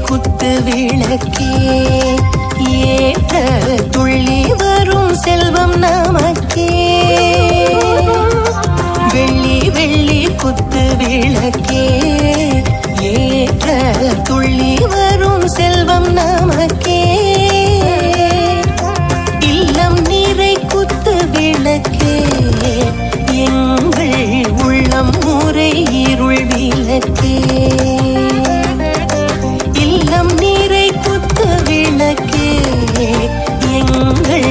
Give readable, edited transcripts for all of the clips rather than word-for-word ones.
குத்து விளக்கே ஏற்ற துள்ளி வரும் செல்வம் நமக்கே. வெள்ளி வெள்ளி குத்து விளக்கே ஏற்ற துள்ளி வரும் செல்வம் நமக்கே. இல்லம் நிறை குத்து விளக்கே எங்கள் உள்ளம் முறை இருள் விளக்கே. இல்லம் நீரை குத்து விளக்கே எங்கள்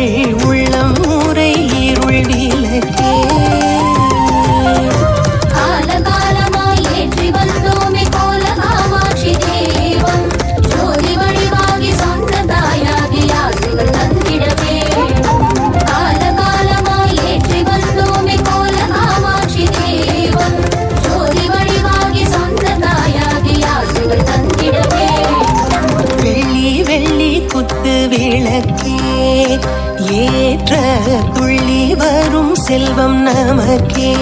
உள்ளம் முறை இருள் விளக்கே. விளக்கே ஏற்ற துள்ளி வரும் செல்வம் நமக்கே.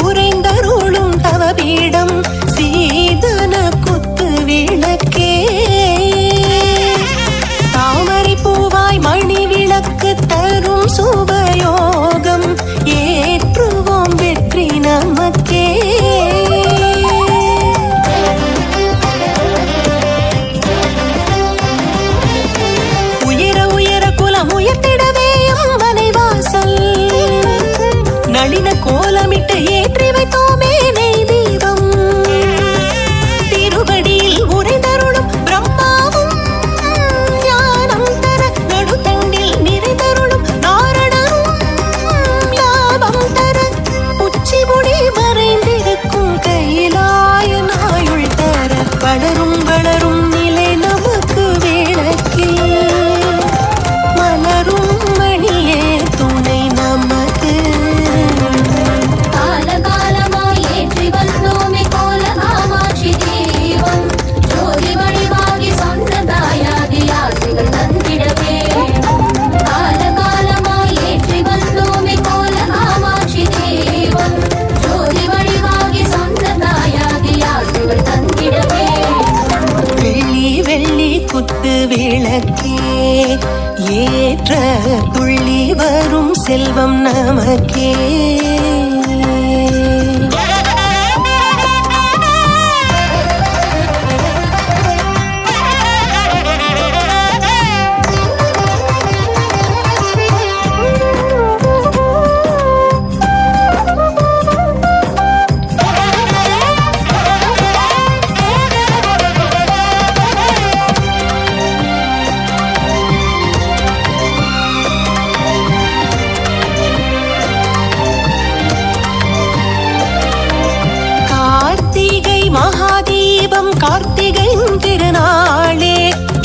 உறைந்தருளும் தவபீடம் சீதன குத்து விளக்கே. தாமரை பூவாய் மணி விளக்கு தரும் சுபயோகம் ஏற்றுவோம் வெற்றி நமக்கே. உயர உயர குலம் உயர்த்திடவே அம்பனை வாசல் நளின கோலமிட்டு ஏற்றி வைத்தோமே நெய் தீபம். திருவடியில் உரைதருளும் பிரம்மாவும் ஞானம் தர நடுத்தண்டில் நிறைதருளும் நாரணனும் லாபம் தர உச்சிமுடி மறைந்திருக்கும் கையிலாய நாயுள் தர வளரும் வளரும் நிலை நமக்கு விளக்கில் மலரும் மணியே துணை நமக்கு. குத்து விளக்கே ஏற்ற துள்ளி வரும் செல்வம் நமக்கே. மகாதீபம் கார்த்திகையின் திருநாளே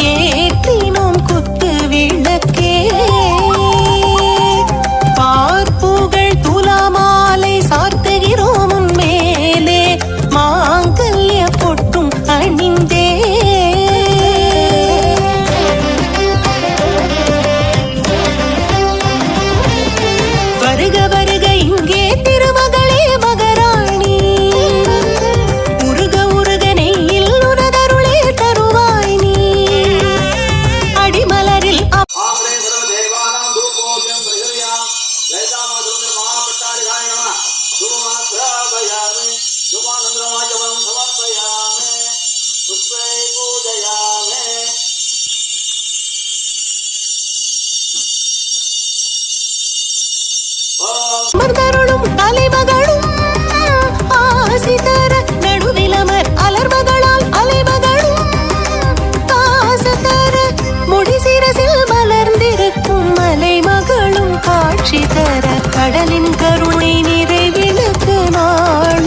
ஏற்றினோம் குத்து விளக்கே. பார்ப்புகள் துலாமாலை சார்த்துகிறோம் மேலே மாங்கல்ய பொட்டும் அணிந்தே. வருக வருக இங்கே திருமகளே மகராணி. மர்தருளும் தலைமகளும் ஆசி தர நடுவிலமர் அலர்மகளால் அலைமகளும் காசு தர முடி சிரசில் மலர்ந்திருக்கும் மலைமகளும் காட்சி தர கடலின் கருணை நிறைவிழுக்கு நாள்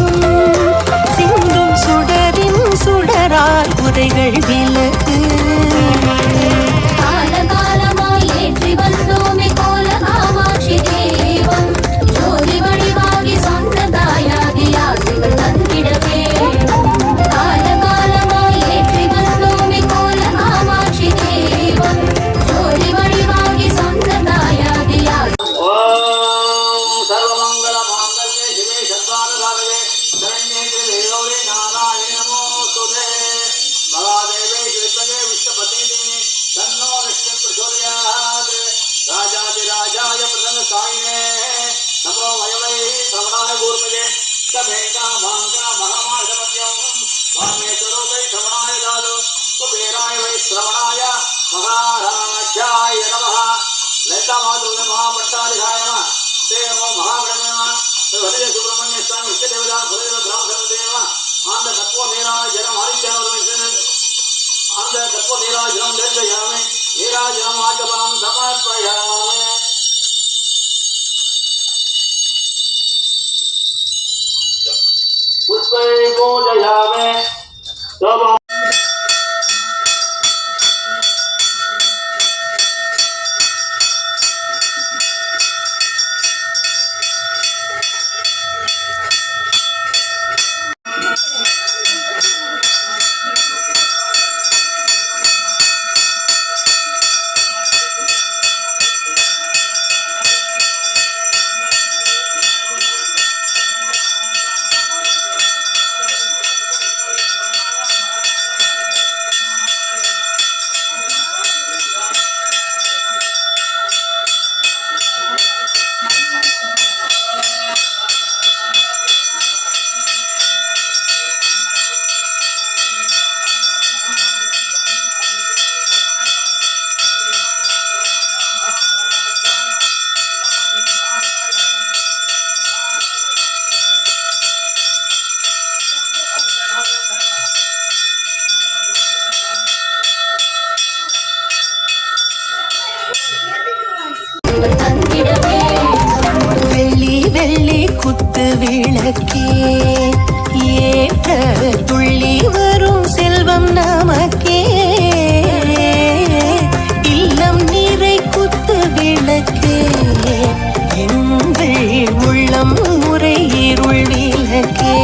महाराजाय नमः लता माधुर्य महापट्टाधिकाय नमः देव महागणमे नमः हरिजन सुब्रह्मण्य स्वामी इष्ट देवता गुरुदेव ग्राम सर्वदेव आंध्र तत्व नीराज जन्म हरिचरण आंध्र तत्व नीराज जन्म दर्शयामि नीराज जन्म आचमनं समर्पयामि पुष्पै पूजयामि तव வெள்ளி வெள்ளி குத்து விளக்கே ஏற்ற துள்ளி வரும் செல்வம் நமக்கே இல்லம் நீரை குத்து விளக்கே எங்கள் உள்ளம் முறை இருள் விளக்கே